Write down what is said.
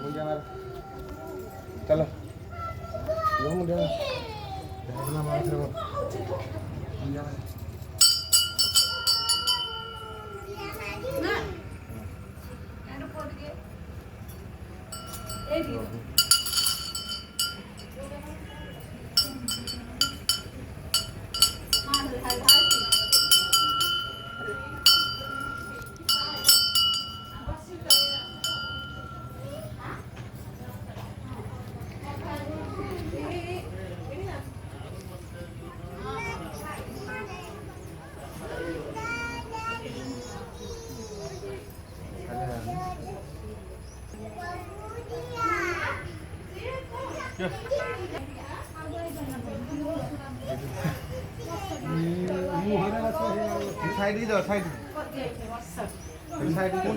मुंडिया मार चलो वो मुंडिया मार ढाकना मार फिर वो मुंडिया मार साइड ही दो साइड साइड कौन